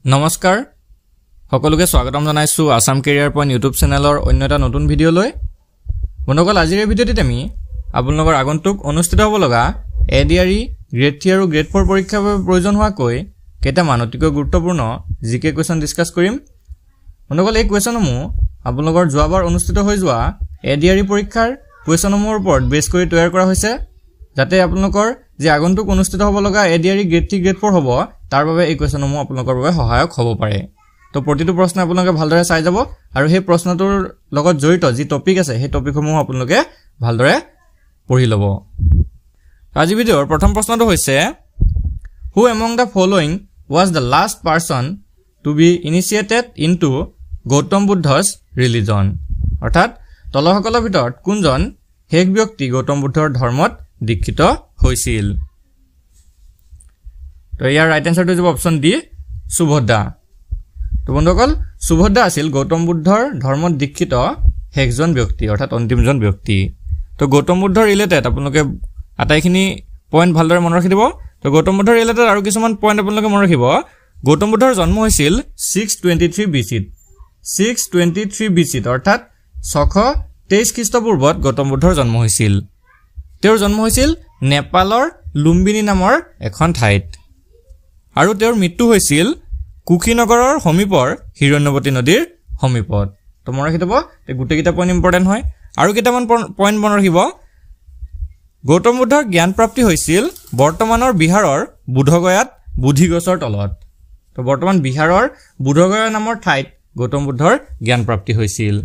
নমস্কাৰ সকলোকে স্বাগতম জনাইছো আসাম কেৰিয়াৰ পইণ্ট ইউটিউব চেনেলৰ অন্য এটা নতুন ভিডিঅ লৈ বন্ধুসকল আজিৰ এই ভিডিঅ'টিত আমি আপোনালোকৰ আগন্তুক অনুষ্ঠিত হ'ব লগা এডিআৰই গ্ৰেড 3 আৰু গ্ৰেড 4 পৰীক্ষাৰ বাবে প্ৰয়োজন হোৱাকৈ কেইটামান অতিকৈ গুৰুত্বপূৰ্ণ জিকে কোৱেশ্যন ডিসকাস কৰিম বন্ধুসকল এই কোৱেশ্যনসমূহ আপোনালোকৰ যোৱাবাৰ অনুষ্ঠিত হৈ যোৱা এডিআৰই পৰীক্ষাৰ কোৱেশ্যনসমূহৰ ওপৰত বেছ কৰি তৈয়াৰ কৰা হৈছে যাতে আপোনালোকৰ যে আগন্তুক অনুষ্ঠিত হ'ব লগা এডিআৰই গ্ৰেড 3 গ্ৰেড 4 হ'ব তাৰ বাবে এই কোৱেশ্যনসমূহ আপোনালোকৰ বাবে সহায়ক হ'ব পাৰে তো প্ৰতিটো প্ৰশ্ন আপোনালোকে ভালদৰে চাই যাব আৰু সেই প্ৰশ্নটোৰ লগত জড়িত যি টপিক আছে সেই টপিকসমূহ আপোনালোকে ভালদৰে পঢ়ি ল'ব আজি ভিডিঅ'ৰ প্ৰথম প্ৰশ্নটো হৈছে who among the following was the last person to be initiated into Gautam Buddha's religion অৰ্থাৎ তলসকলৰ ভিতৰত কোনজন হেক ব্যক্তি গৌতম বুদ্ধৰ ধৰ্মত দীক্ষিত হৈছিল তো ইয়াৰ ৰাইট আনসাৰ টো হ'ব অপচন ডি সুভদ্ৰা তো বন্ধুসকল সুভদ্ৰা আছিল গৌতম বুদ্ধৰ ধৰ্মত দীক্ষিত হেকজন ব্যক্তি অৰ্থাৎ অন্তিমজন ব্যক্তি তো গৌতম বুদ্ধৰ ৰিলেটেড আপোনালোকে আটাইখিনি পইণ্ট ভালদৰে মনত ৰাখিব তো গৌতম বুদ্ধৰ ৰিলেটেড আৰু কিছুমান পইণ্ট আপোনালোকে মনত ৰাখিব গৌতম বুদ্ধৰ জন্ম হৈছিল 623 বিচিত 623 বিচিত অৰ্থাৎ 623 খ্ৰীষ্টপূৰ্বত গৌতম বুদ্ধৰ জন্ম হৈছিল তেওঁৰ জন্ম হৈছিল নেপালৰ লুম্বিনী নামৰ এখন ঠাইত আৰু তেওঁৰ মৃত্যু হৈছিল কুশীনগৰৰ সমীপৰ হিৰণ্যৱতী নদীৰ সমীপত তো মনত ৰাখিব এই গোটেইকেইটা পইণ্ট ইম্পৰ্টেণ্ট হয় আৰু কেইটামান পইণ্ট মনত ৰাখিব গৌতম বুদ্ধৰ জ্ঞান প্ৰাপ্তি হৈছিল বৰ্তমানৰ বিহাৰৰ বুধগয়াত বুধিগছৰ তলত তো বৰ্তমান বিহাৰৰ বুধগয়া নামৰ ঠাইত গৌতম বুদ্ধৰ জ্ঞান প্ৰাপ্তি হৈছিল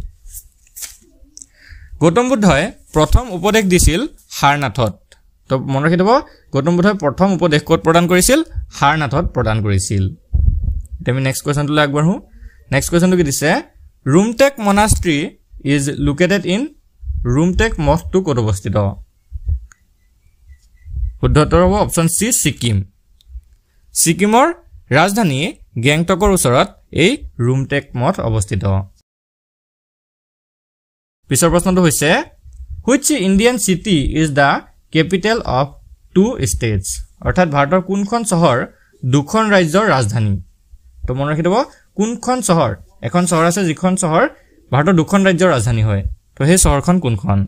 গৌতম বুদ্ধই প্ৰথম উপদেশ দিছিল সাৰনাথত তো মনত ৰাখিব গৌতম বুদ্ধই প্ৰথম উপদেশ ক'ত প্ৰদান কৰিছিল সাৰনাথত প্ৰদান কৰিছিল আমি নেক্সট কোৱেশ্যনটো লৈ আগবাঢ়ো নেক্সট কোৱেশ্যনটো কি দিছে Rumtek monastery is located in Rumtek মঠটো ক'ত অৱস্থিত শুদ্ধ উত্তৰ হ'ব অপচন সি ছিকিম ছিকিমৰ ৰাজধানী গেংটকৰ ওচৰত এই ৰুমটেক মঠ অৱস্থিত পিছৰ প্ৰশ্নটো হৈছে which Indian city is the capital of two states অৰ্থাৎ ভাৰতৰ কোনখন চহৰ দুখন ৰাজ্যৰ ৰাজধানী তো মনত ৰাখিব কোনখন চহৰ এখন চহৰ আছে যিখন চহৰ ভাৰতৰ দুখন ৰাজ্যৰ ৰাজধানী হয় তো সেই চহৰখন কোনখন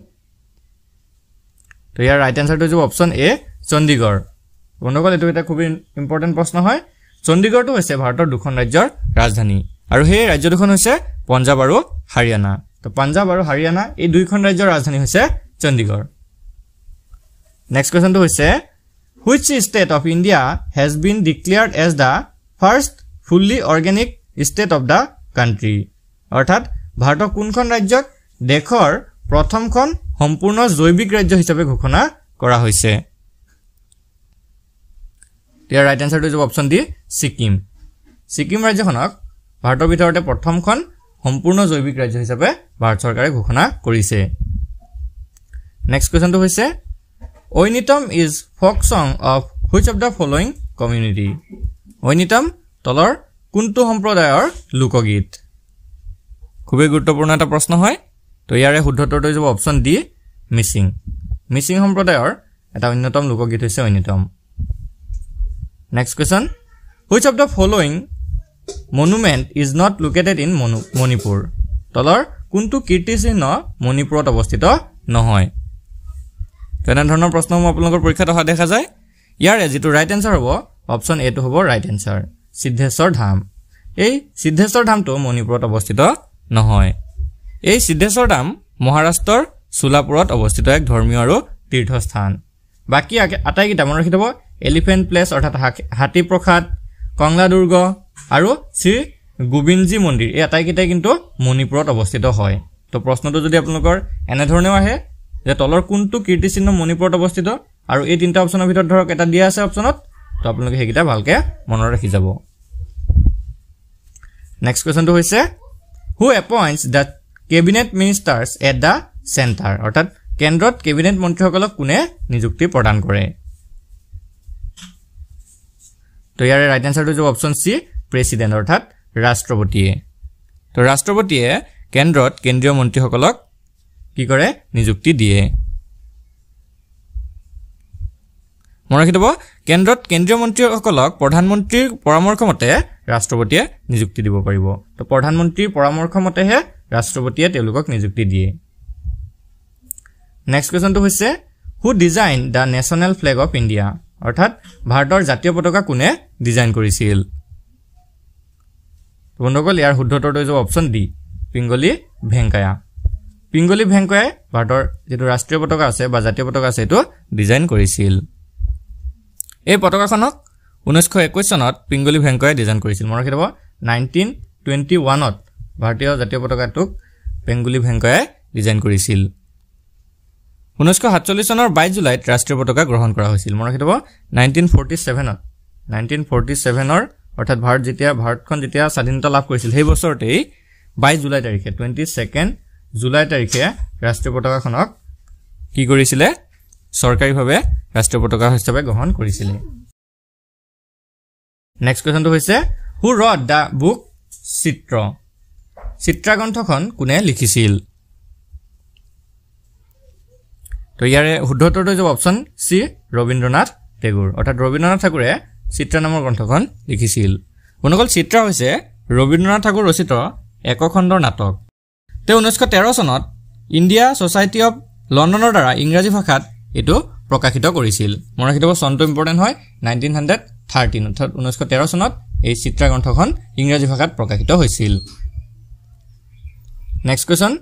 তো ইয়াৰ ৰাইট আনসাৰটো হ'ব অপচন এ চণ্ডীগড় বন্ধুসকল এইটো এটা খুব ইম্পৰ্টেণ্ট প্ৰশ্ন হয় চণ্ডীগড়টো হৈছে ভাৰতৰ দুখন ৰাজ্যৰ ৰাজধানী আৰু সেই ৰাজ্য দুখন হৈছে পঞ্জাৱ আৰু হাৰিয়ানা তো পঞ্জাৱ আৰু হাৰিয়ানা এই দুইখন ৰাজ্যৰ ৰাজধানী হৈছে চণ্ডীগড় নেক্সট কোৱেশ্যনটো হৈছে which state of India has been declared as the first fully organic state of the country অৰ্থাৎ ভাৰতৰ কোনখন ৰাজ্যক দেশৰ প্ৰথমখন সম্পূৰ্ণ জৈৱিক ৰাজ্য হিচাপে ঘোষণা কৰা হৈছে ইয়াৰ ৰাইট আনসাৰটো হ'ব অপচন ডি ছিকিম ছিকিম ৰাজ্যখনক ভাৰতৰ ভিতৰতে প্ৰথমখন সম্পূৰ্ণ জৈৱিক ৰাজ্য হিচাপে ভাৰত চৰকাৰে ঘোষণা কৰিছে নেক্সট কোৱেশ্যনটো হৈছে ঐনিতম is folk song of which of the following community Oinitom তলৰ কোনটো সম্প্ৰদায়ৰ লোকগীত খুবেই গুৰুত্বপূৰ্ণ এটা প্ৰশ্ন হয় তো ইয়াৰে শুদ্ধ উত্তৰটো হ'ব অপচন ডি মিচিং মিচিং সম্প্ৰদায়ৰ এটা অন্যতম লোকগীত হৈছে Oinitom next question which of the following monument is not located in Manipur তলৰ কোনটো কীৰ্তিচিহ্ন মণিপুৰত অৱস্থিত নহয় তেনেধৰণৰ প্ৰশ্নসমূহ আপোনালোকৰ পৰীক্ষাত অহা দেখা যায় ইয়াৰে যিটো ৰাইট আনসাৰ হ'ব অপচন এটো হ'ব ৰাইট আনসাৰ সিদ্ধেশ্বৰ ধাম এই সিদ্ধেশ্বৰ ধামটো মণিপুৰত অৱস্থিত নহয় এই সিদ্ধেশ্বৰ ধাম মহাৰাষ্ট্ৰৰ সোলাপুৰত অৱস্থিত এক ধৰ্মীয় আৰু তীৰ্থস্থান বাকি আটাইকেইটা মনত ৰাখি থ'ব এলিফেণ্ট প্লেচ অৰ্থাৎ হাতী প্ৰসাদ কংলা দুৰ্গ আৰু শ্ৰী গোবিন্দজী মন্দিৰ এই আটাইকেইটাই কিন্তু মণিপুৰত অৱস্থিত হয় তো প্ৰশ্নটো যদি আপোনালোকৰ এনেধৰণেও আহে যে তলৰ কোনটো কীৰ্তিচিহ্ন মণিপুৰত অৱস্থিত আৰু এই তিনিটা অপচনৰ ভিতৰত ধৰক এটা দিয়া আছে অপচনত তো আপোনালোকে সেইকেইটা ভালকে মনত ৰাখি যাব নেক্সট কোৱেশ্যনটো হৈছে who appoints the cabinet ministers at the centre অৰ্থাৎ কেন্দ্ৰত কেবিনেট মন্ত্ৰীসকলক কোনে নিযুক্তি প্ৰদান কৰে তো ইয়াৰে ৰাইট আনসাৰটো হ'ব অপচন সি প্ৰেচিডেণ্ট অৰ্থাৎ ৰাষ্ট্ৰপতিয়ে তো ৰাষ্ট্ৰপতিয়ে কেন্দ্ৰত কেন্দ্ৰীয় মন্ত্ৰীসকলক কি কৰে নিযুক্তি দিয়ে মনত ৰাখি থ'ব কেন্দ্ৰত কেন্দ্ৰীয় মন্ত্ৰীসকলক প্ৰধানমন্ত্ৰীৰ পৰামৰ্শ মতে ৰাষ্ট্ৰপতিয়ে নিযুক্তি দিব পাৰিব তো প্ৰধানমন্ত্ৰীৰ পৰামৰ্শ মতেহে ৰাষ্ট্ৰপতিয়ে তেওঁলোকক নিযুক্তি দিয়ে নেক্সট কোৱেশ্চনটো হৈছে who design the national flag of India অৰ্থাৎ ভাৰতৰ জাতীয় পতাকা কোনে ডিজাইন কৰিছিল বন্ধুসকল ইয়াৰ শুদ্ধ উত্তৰটো হৈছে অপচন ডি পিংগলি ভেংকায়া পিংগলি ভেংকায়াই ভাৰতৰ যেটো ৰাষ্ট্ৰীয় পতাকা আছে বা জাতীয় পতাকা আছে এটো ডিজাইন কৰিছিল এই পতাকাখনক 1921 চনত পিংগলি ভেংকায়াই ডিজাইন কৰিছিল মনত ৰাখিব 1921 ত ভাৰতীয় জাতীয় পতাকাটোক পিংগলি ভেংকায়াই ডিজাইন কৰিছিল 1947 চনৰ 22 জুলাইত ৰাষ্ট্ৰীয় পতাকা গ্ৰহণ কৰা হৈছিল মনত ৰাখিব 1947 ৰ অৰ্থাৎ ভাৰতখন যেতিয়া স্বাধীনতা লাভ কৰিছিল সেই বছৰতেই 22 জুলাই তাৰিখে 22 জুলাই তাৰিখে ৰাষ্ট্ৰীয় পতাকাখনক কি কৰিছিলে সৰকাৰীভাৱে ৰাষ্ট্ৰীয় পতাকা হিচাপে গ্ৰহণ কৰিছিল নেক্সট কোৱেশ্চনটো হৈছে হু ৰট দা বুক চিত্ৰা গ্ৰন্থখন কোনে লিখিছিল তো ইয়াৰে শুদ্ধ উত্তৰটো হৈছে অপচন সি ৰবীন্দ্ৰনাথ টেগোৰ অৰ্থাৎ ৰবীন্দ্ৰনাথ ঠাকুৰে চিত্ৰা নামৰ গ্ৰন্থখন লিখিছিল বন্ধুসকল চিত্ৰা হৈছে ৰবীন্দ্ৰনাথ ঠাকুৰ ৰচিত একখণ্ডৰ নাটক তে 1913 চনত ইণ্ডিয়া সোসাইটি অফ লণ্ডনৰ দ্বাৰা ইংৰাজী ভাষাত এটো প্ৰকাশিত কৰিছিল মনত ৰাখিব চনটো ইম্পৰ্টেন্ট হয় 1913 অৰ্থাৎ 1913 চনত এই চিত্ৰা গ্ৰন্থখন ইংৰাজী ভাষাত প্ৰকাশিত হৈছিল next question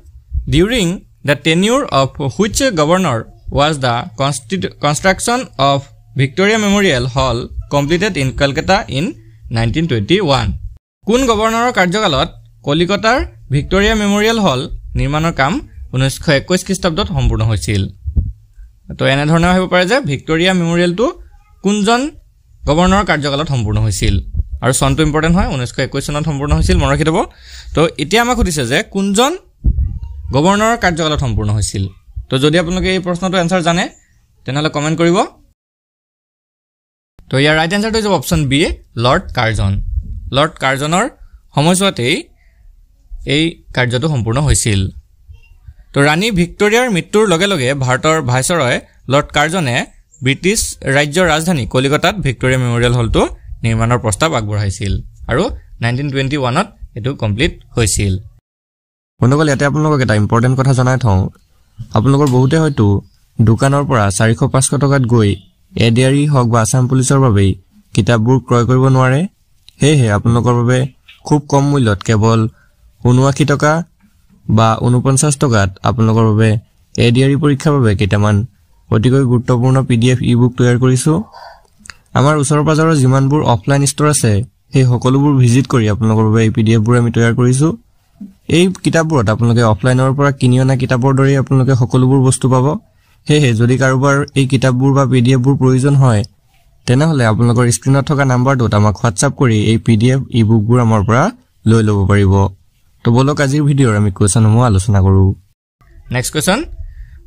during the tenure of which governor was the construction of Victoria Memorial Hall completed in Calcutta in 1921 কোন গভৰ্ণৰৰ কাৰ্যকালত কলিকতাৰ ভিক্টোৰিয়া মেমৰিয়েল হল নিৰ্মাণৰ কাম 1921 খ্ৰীষ্টাব্দত সম্পূৰ্ণ হৈছিল তো এনে ধৰণৰ হ'ব পাৰে যে ভিক্টোৰিয়া মেমৰিয়েলটো কোনজন গভৰ্ণৰৰ কাৰ্যকালত সম্পূৰ্ণ হৈছিল আৰু চনটো ইম্পৰ্টেন্ট হয় 1921 চনত সম্পূৰ্ণ হৈছিল মনত ৰাখিব তো এতিয়া আমাক সুধিছে যে কোনজন গভৰ্ণৰৰ কাৰ্যকালত সম্পূৰ্ণ হৈছিল তো যদি আপোনালোকে এই প্ৰশ্নটো আনসাৰ জানে তেনেহলে কমেন্ট কৰিব তো ইয়াৰ ৰাইট আনসাৰটো হৈছে অপচন বি লৰ্ড কাৰ্জনৰ সময়ছোৱাতেই এই কাৰ্যটো সম্পূৰ্ণ হৈছিল তো ৰাণী ভিক্টোৰিয়াৰ মৃত্যুৰ লগে লগে ভাৰতৰ ভাইসৰয় লৰ্ড কাৰ্জনে ব্ৰিটিছ ৰাজ্যৰ ৰাজধানী কলিকতাত ভিক্টোৰিয়া মেমৰিয়েল হলটো নিৰ্মাণৰ প্ৰস্তাৱ আগবঢ়াইছিল আৰু 1921 ত এটো কমপ্লিট হৈছিল বন্ধুসকল ইয়াতে আপোনালোকক এটা ইম্পৰ্টেন্ট কথা জনাই থওঁ আপোনালোকৰ বহুতে হয়তো দোকানৰ পৰা 400-500 টকাত গৈ এডিআৰই হক বা আসাম পুলিচৰ বাবে কিতাপবোৰ ক্ৰয় কৰিব নোৱাৰে হেহে আপোনালোকৰ বাবে খুব কম মূল্যত কেৱল 79 টকা বা 49 টকাত আপোনালোকৰ বাবে এডিআৰই পৰীক্ষাৰ বাবে কেইটামান অতিকৈ গুৰুত্বপূৰ্ণ পিডিএফ ই-বুক তৈয়াৰ কৰিছো আমাৰ ওচৰৰ পাজৰৰ যিমানবোৰ অফলাইন ষ্টৰ আছে সেই সকলোবোৰ ভিজিট কৰি আপোনালোকৰ বাবে এই পিডিএফবোৰ আমি তৈয়াৰ কৰিছো এই কিতাপবোৰত আপোনালোকে অফলাইনৰ পৰা কিনি অনা কিতাপৰ দৰে আপোনালোকে সকলোবোৰ বস্তু পাব হেহে যদি কাৰোবাৰ এই কিতাপবোৰ বা পিডিএফবোৰ প্ৰয়োজন হয় তেনেহলে আপোনালোকৰ স্ক্ৰিনত থকা নাম্বাৰটোত আমাক হোৱাটছআপ কৰি এই পিডিএফ ই-বুকবোৰ আমাৰ পৰা লৈ ল'ব পাৰিব তো বলক আজিৰ ভিডিঅ'ৰ আমি কোৱেশ্চনসমূহ আলোচনা কৰো next question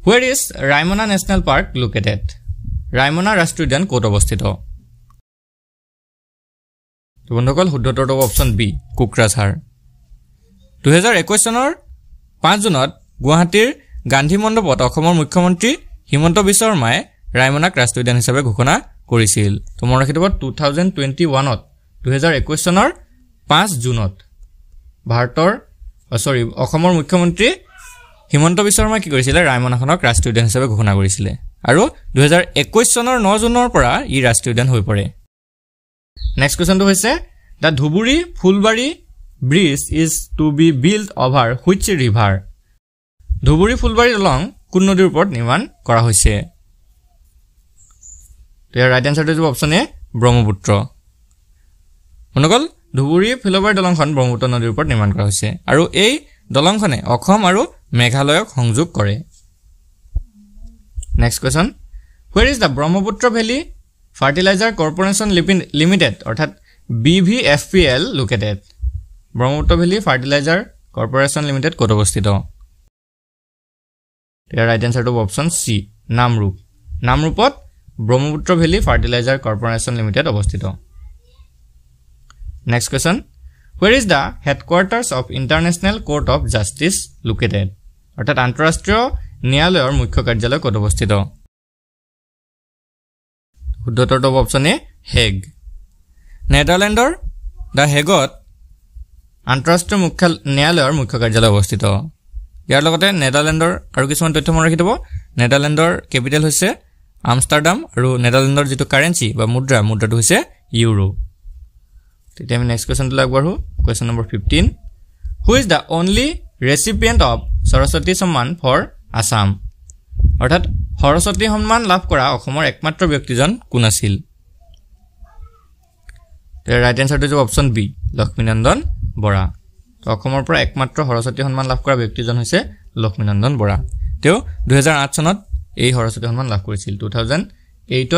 Where is Raimana National Park located? Raimana ৰাষ্ট্ৰীয় উদ্যান ক'ত অৱস্থিত? তো বন্ধুসকল শুদ্ধ উত্তৰটো অপচন বি কোকৰাঝাৰ 2021 চনৰ 5 জুনত গুৱাহাটীৰ গান্ধী মণ্ডপত অসমৰ মুখ্যমন্ত্ৰী হিমন্ত বিশ্ব শৰ্মাই ৰাইমনাক ৰাষ্ট্ৰীয় উদ্যান হিচাপে ঘোষণা কৰিছিল তো মনত ৰাখিব 2021 চনৰ 5 জুনত অসমৰ মুখ্যমন্ত্ৰী হিমন্ত বিশ্ব শৰ্মাই কি কৰিছিল ৰাইমনাখনক ৰাষ্ট্ৰীয় উদ্যান হিচাপে ঘোষণা কৰিছিল আৰু 2021 চনৰ 9 জুনৰ পৰা ই ৰাষ্ট্ৰীয় উদ্যান হৈ পৰে নেক্সট কোৱেশ্চনটো হৈছে the Dhubri Phulbari bridge is to be build over which river Dhubri Phulbari দলং কোন নদীৰ ওপৰত নিৰ্মাণ কৰা হৈছে তো ইয়াৰ ৰাইট আনসাৰটো হৈছে অপচন এ ব্ৰহ্মপুত্ৰ মনগল ধুবুৰী ফুলবাৰী দলংখন ব্ৰহ্মপুত্ৰ নদীৰ ওপৰত নিৰ্মাণ কৰা হৈছে আৰু এই দলংখনে অসম আৰু মেঘালয়ক সংযোগ কৰে next question Where is the Brahmaputra Valley Fertilizer Corporation Limited অৰ্থাৎ BVFPL located Brahmaputra Valley Fertilizer Corporation Limited ক'ত অৱস্থিত ইয়াৰ ৰাইট আনসাৰটো অপচন সি নামৰূপত Brahmaputra Valley Fertilizer Corporation Limited অৱস্থিত next question Where is the headquarters of International Court of Justice located অৰ্থাৎ আন্তঃৰাষ্ট্ৰীয় ন্যায়ালয়ৰ মুখ্য কাৰ্যালয় ক'ত অৱস্থিত শুদ্ধ উত্তৰটো হ'ব অপশ্যন এ হেগ নেদাৰলেণ্ডৰ দ্য হেগত আন্তঃৰাষ্ট্ৰীয় মুখ্য ন্যায়ালয়ৰ মুখ্য কাৰ্যালয় অৱস্থিত ইয়াৰ লগতে নেদাৰলেণ্ডৰ আৰু কিছুমান তথ্য মনত ৰাখি থব নেদাৰলেণ্ডৰ কেপিটেল হৈছে আমষ্টাৰডাম আৰু নেদাৰলেণ্ডৰ যিটো কাৰেন্সি বা মুদ্ৰাটো হৈছে ইউৰো তেতিয়া আমি নেক্সট কোৱেশ্চনটো আগবাঢ়ো question number 15 who is the only recipient of Saraswati Samman for Assam অৰ্থাৎ সৰস্বতী সন্মান লাভ কৰা অসমৰ একমাত্ৰ ব্যক্তিজন কোন আছিল তাৰ ৰাইট এনসাৰটো হ'ব অপশ্যন বি লক্ষ্মীনন্দন বৰা তো অসমৰ পৰা একমাত্ৰ সৰস্বতী সন্মান লাভ কৰা ব্যক্তিজন হৈছে লক্ষ্মীনন্দন বৰা তেওঁ 2008 চনত এই সৰস্বতী সন্মান লাভ কৰিছিল 2008 ত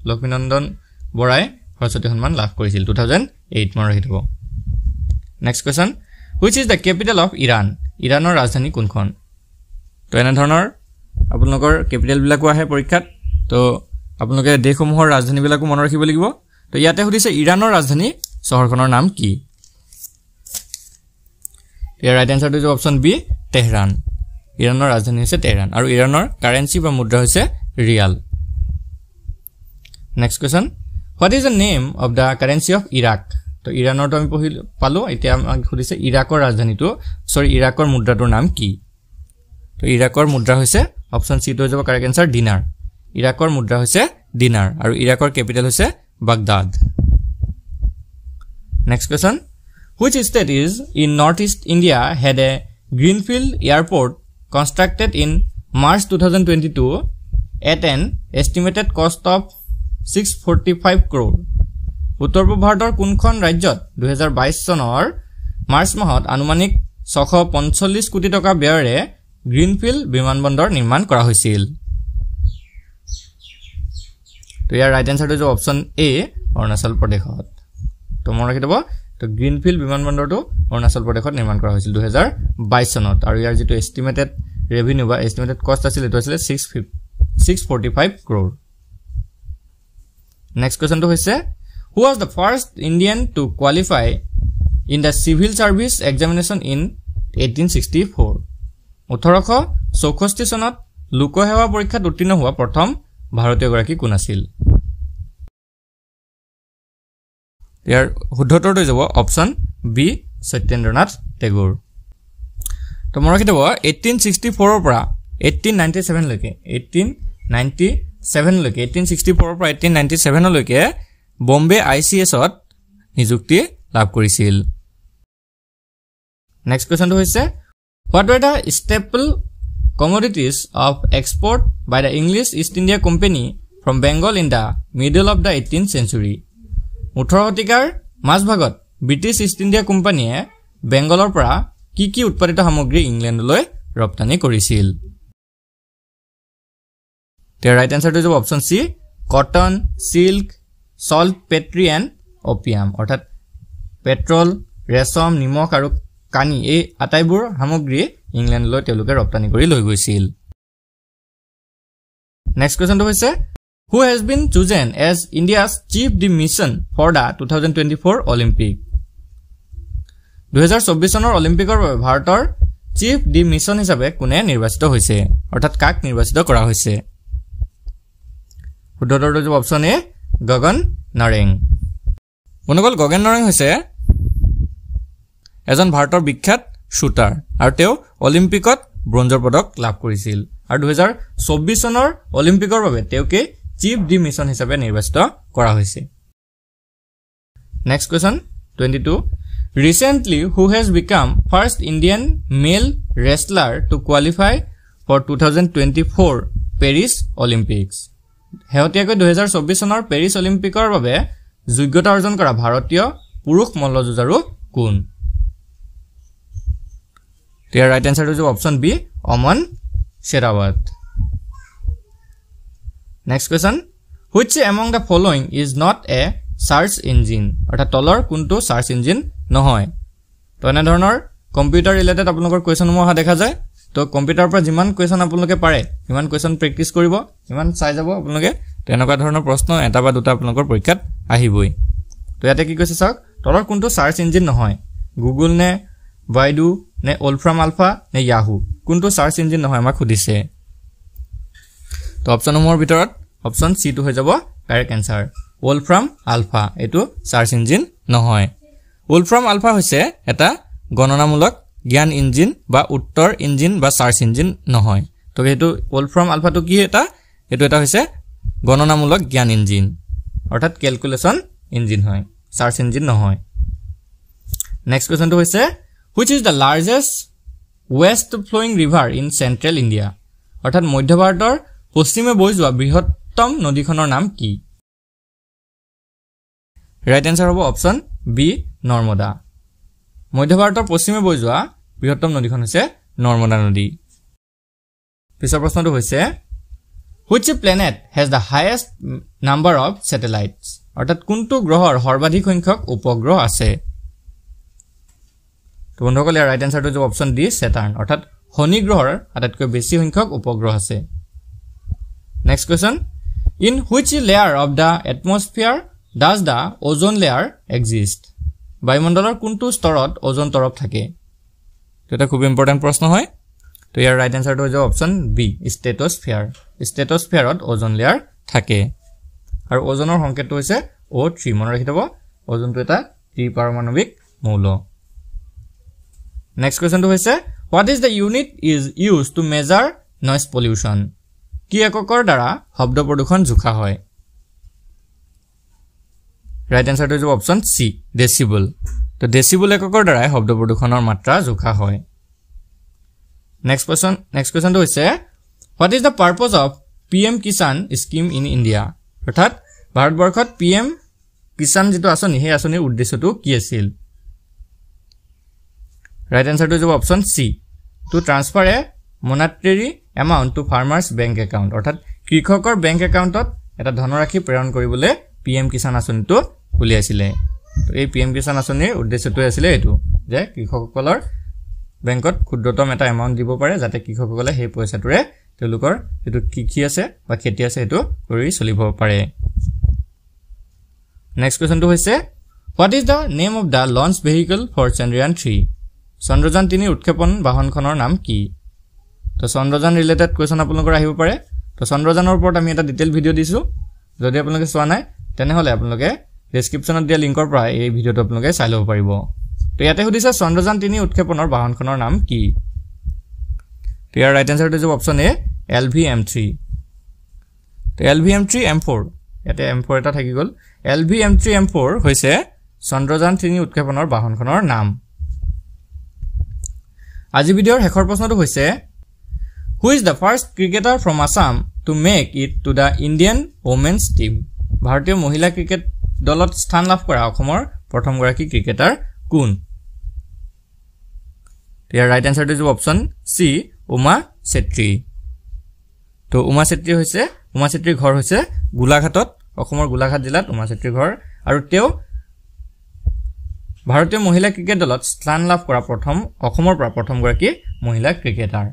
লক্ষ্মীনন্দন বৰাই সৰস্বতী সন্মান লাভ কৰিছিল 2008 মান ৰহিত হ'ব next question which is the capital of Iran ইৰাণৰ ৰাজধানী কোনখন তো এনে ধৰণৰ আপোনালোকৰ কেপিটেল বিলাকো আহে পৰীক্ষাত তো আপোনালোকে দেশসমূহৰ ৰাজধানী বিলাকো মনত ৰাখিব লাগিব তো ইয়াতে সুধিছে ইৰাণৰ ৰাজধানী চহৰখনৰ নাম কি ইয়াৰ ৰাইট এনসাৰটো হৈছে অপশ্যন বি তেহৰান ইৰাণৰ ৰাজধানী হৈছে তেহৰান আৰু ইৰাণৰ কাৰেন্সি বা মুদ্ৰা হৈছে real next question what is the name of the currency of Iraq তো ইৰাণৰটো আমি পালো এতিয়া আমাক সুধিছে ইৰাকৰ ৰাজধানীটো ইৰাকৰ মুদ্ৰাটোৰ নাম কি তো ইৰাকৰ মুদ্ৰা হৈছে অপশ্যন সি টো হৈ যাব কাৰেক্ট এনসাৰ দিনাৰ ইৰাকৰ মুদ্ৰা হৈছে দিনাৰ আৰু ইৰাকৰ কেপিটেল হৈছে Baghdad next question which state is in northeast India had a greenfield airport constructed in March 2022 at an estimated cost of 645 crore উত্তৰ পূব ভাৰতৰ কোনখন ৰাজ্যত 2022 চনৰ মাৰ্চ মাহত আনুমানিক 645 কোটি টকা ব্যয়েৰে গ্ৰীণফিল্ড বিমানবন্দৰ নিৰ্মাণ কৰা হৈছিল তো ইয়াৰ ৰাইট এনসাৰটো হৈছে অপশ্যন এ অৰুণাচল প্ৰদেশত তো মনত ৰাখি থব তো গ্ৰীণফিল্ড বিমানবন্দৰটো অৰুণাচল প্ৰদেশত নিৰ্মাণ কৰা হৈছিল 2022 চনত আৰু ইয়াৰ যিটো এষ্টিমেটেড ৰেভিনিউ বা এষ্টিমেটেড কষ্ট আছিল এটো আছিল 645 ক্ৰোৰ নেক্সট কোৱেশ্চনটো হৈছে who was the first Indian to qualify in the civil service examination in 1864 1864 চনত লোকসেৱা পৰীক্ষাত উত্তীৰ্ণ হোৱা প্ৰথম ভাৰতীয় গৰাকী কোন আছিল ইয়াৰ শুদ্ধ উত্তৰটো যাব অপশ্যন বি সত্যেন্দ্ৰনাথ টেগোৰ তো মনত ৰাখিব 1864 ৰ পৰা 1897 লৈকে 1897 লৈকে 1864 ৰ পৰা 1897 লৈকে বম্বে ICS ত নিযুক্তি লাভ কৰিছিল নেক্সট কোৱেশ্চনটো হৈছে what were the staple commodities of export by the English East India Company from Bengal in the middle of the 18th century 18 শতিকাৰ মাজভাগত ব্ৰিটিছ ইষ্ট ইণ্ডিয়া কোম্পানীয়ে বেংগলৰ পৰা কি উৎপাদিত সামগ্ৰী ইংলেণ্ডলৈ ৰপ্তানি কৰিছিল The right answer to the option C cotton silk salt petri and opium অৰ্থাৎ পেট্ৰল ৰেশম নিমখ আৰু কানি এই আটাইবোৰ সামগ্ৰী ইংলেণ্ডলৈ তেওঁলোকে ৰপ্তানি কৰি লৈ গৈছিল নেক্সট কোৱেশ্চনটো হৈছে who has been chosen as India's chief de mission for the 2024 Olympic 2024 চনৰ অলিম্পিকৰ বাবে ভাৰতৰ চিফ ডি মিছন হিচাপে কোনে নিৰ্বাচিত হৈছে অৰ্থাৎ কাক নিৰ্বাচিত কৰা হৈছে শুদ্ধ উত্তৰটো অপশ্যন এ গগন নাৰেং বনগল গগন নাৰেং হৈছে এজন ভাৰতৰ বিখ্যাত শুটাৰ আৰু তেওঁ অলিম্পিকত ব্ৰঞ্জৰ পদক লাভ কৰিছিল আৰু 2024 চনৰ অলিম্পিকৰ বাবে তেওঁকে চিফ ডি মিছন হিচাপে নিৰ্বাচিত কৰা হৈছে next question 22 Recently, who has become first Indian male wrestler to qualify for 2024 Paris Olympics? হেয়তিয়াকৈ 2024 চনৰ পেৰিছ অলিম্পিকৰ বাবে যোগ্যতা অৰ্জন কৰা ভাৰতীয় পুৰুষ মল্লযুঁজাৰু কোন? The right answer is option B, Aman Sherawat. Next question. Which among the following is not a search engine? অৰ্থাৎ তলৰ কোনটো সাৰ্চ ইঞ্জিন নহয় তো এনে ধৰণৰ কম্পিউটাৰ ৰিলেটেড আপোনালোকৰ কোৱেশ্চনসমূহ অহা দেখা যায় তো কম্পিউটাৰৰ পৰা যিমান কোৱেশ্চন আপোনালোকে পাৰে ইমান কোৱেশ্চন প্ৰেক্টিছ কৰিব ইমান চাই যাব আপোনালোকে তেনেকুৱা ধৰণৰ প্ৰশ্ন এটা বা দুটা আপোনালোকৰ পৰীক্ষাত আহিবই তো ইয়াতে কি কৈছে চাওক তলৰ কোনটো সাৰ্চ ইঞ্জিন নহয় গুগল নে বাইডু নে ওলফ্ৰাম আলফা নে ইয়াহু কোনটো সাৰ্চ ইঞ্জিন নহয় আমাক সুধিছে তো অপচনসমূহৰ ভিতৰত অপচন সি টো হৈ যাব কাৰেক্ট এনসাৰ ওলফ্ৰাম আলফা এটো সাৰ্চ ইঞ্জিন নহয় ওলফ্ৰাম আলফা হৈছে এটা গণনামূলক জ্ঞান ইঞ্জিন বা উত্তৰ ইঞ্জিন বা সাৰ্চ ইঞ্জিন নহয় তো এটো ওলফ্ৰাম আলফাটো কি এটা হৈছে গণনামূলক জ্ঞান ইঞ্জিন অৰ্থাৎ ক্যালকুলেশন ইঞ্জিন হয় সাৰ্চ ইঞ্জিন নহয় নেক্সট কোৱেশ্চনটো হৈছে which is the largest west flowing river in central India অৰ্থাৎ মধ্য ভাৰতৰ পশ্চিমে বৈ যোৱা বৃহত্তম নদীখনৰ নাম কি ৰাইট আনসাৰ হ'ব অপচন বি নৰ্মদা মধ্য ভাৰতৰ পশ্চিমে বৈ যোৱা বৃহত্তম নদীখন হৈছে নৰ্মদা নদী পিছৰ প্ৰশ্নটো হৈছে which planet has the highest number of satellites অৰ্থাৎ কোনটো গ্ৰহৰ সৰ্বাধিক সংখ্যক উপগ্ৰহ আছে তো বন্ধুসকল ইয়াৰ ৰাইট আনসাৰটো হ'ব অপচন ডি সেটাৰ্ন অৰ্থাৎ শনি গ্ৰহৰ আটাইতকৈ বেছি সংখ্যক উপগ্ৰহ আছে next question in which layer of the atmosphere does the ozone layer exist বায়ুমণ্ডলৰ কোনটো স্তৰত ওজন তৰপ থাকে তো এটা খুব ইম্পৰ্টেন্ট প্ৰশ্ন হয় তো ইয়াৰ ৰাইট আনসাৰটো হ'ব অপচন বি ষ্টেটছফিয়াৰত ওজন লেয়াৰ থাকে আৰু ওজনৰ সংকেতটো হৈছে O3 মনত ৰাখি থব ওজনটো এটা ত্ৰিপাৰমাণৱিক মৌল নেক্সট কোৱেশ্চনটো হৈছে what is the unit is used to measure noise pollution কি এককৰ দ্বাৰা শব্দ প্ৰদূষণ জোখা হয় ৰাইট আনসাৰটো হ'ব অপচন সি ডেসিবল তো ডেসিবল এককৰ দ্বাৰা শব্দ প্ৰদূষণৰ মাত্ৰা জোখা হয় নেক্সট কোৱেশ্চনটো হৈছে what is the purpose of PM Kisan scheme in India অৰ্থাৎ ভাৰতবৰ্ষত PM কিষাণ যেটো আঁচনি হে আঁচনিৰ উদ্দেশ্যটো কি আছিল ৰাইট আনসাৰটো হ'ব অপচন সি টু ট্ৰান্সফাৰ এ মনেটাৰী এমাউন্ট টু ফাৰ্মাৰ্স বেংক একাউন্ট অৰ্থাৎ কৃষকৰ বেংক একাউন্টত এটা ধনৰাশি প্ৰেৰণ কৰিবলৈ PM কিষাণ আঁচনিটো উলিয়াইছিলে তো এই PM কিষাণ আঁচনিৰ উদ্দেশ্যটো আছিল এটো যে কৃষকসকলৰ বেংকত ক্ষুদ্ৰতম এটা এমাউন্ট দিব পাৰে যাতে কৃষকসকলে সেই পইচাটোৰে তেওঁলোকৰ যেটো কৃষি আছে বা খেতি আছে এটো কৰি চলিব পাৰে নেক্সট কোৱেশ্চনটো হৈছে what is the name of the launch vehicle for Chandrayaan 3 Chandrayaan 3 উৎক্ষেপণ বাহনখনৰ নাম কি তো চন্দ্ৰযান ৰিলেটেড কোৱেশ্চন আপোনালোকৰ আহিব পাৰে তো চন্দ্ৰযানৰ ওপৰত আমি এটা ডিটেইল ভিডিও দিছো যদি আপোনালোকে চোৱা নাই তেনেহলে আপোনালোকে ডেসক্ৰিপচনত দিয়া লিংকৰ পৰা এই ভিডিওটো আপোনালোকে চাই ল'ব পাৰিব তো ইয়াতে সুধিছে চন্দ্ৰযান 3 উৎক্ষেপণৰ বাহনখনৰ নাম কি তো ইয়াৰ ৰাইট আনসাৰটো হ'ব অপচন এ LVM3 তো LVM3 M4 ইয়াতে M4 এটা থাকি গল LVM3 M4 হৈছে চন্দ্ৰযান 3 উৎক্ষেপণৰ বাহনখনৰ নাম আজি ভিডিওৰ শেষৰ প্ৰশ্নটো হৈছে who is the first cricketer from Assam to make it to the Indian women's team ভাৰতীয় মহিলা ক্ৰিকেট দলত স্থান লাভ কৰা অসমৰ প্ৰথম গৰাকী ক্ৰিকেটাৰ কোন ইয়াৰ ৰাইট আনসাৰটো হ'ব অপচন সি উমা চেত্ৰী তো উমা চেত্ৰীৰ ঘৰ হৈছে গোলাঘাটত অসমৰ গোলাঘাট জিলাত উমা চেত্ৰীৰ ঘৰ আৰু তেওঁ ভাৰতীয় মহিলা ক্ৰিকেট দলত স্থান লাভ কৰা অসমৰ পৰা প্ৰথম গৰাকী মহিলা ক্ৰিকেটাৰ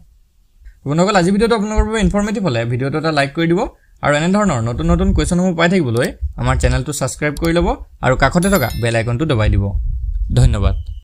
বন্ধুসকল আজি ভিডিওটো আপোনালোকৰ বাবে ইনফৰমেটিভ হলে ভিডিওটো এটা লাইক কৰি দিব আৰু এনে ধৰণৰ নতুন নতুন কোৱেশ্চনসমূহ পাই থাকিবলৈ আমাৰ চেনেলটো সাবস্ক্ৰাইব কৰি লব আৰু কাষতে থকা বেল আইকনটো দবাই দিব ধন্যবাদ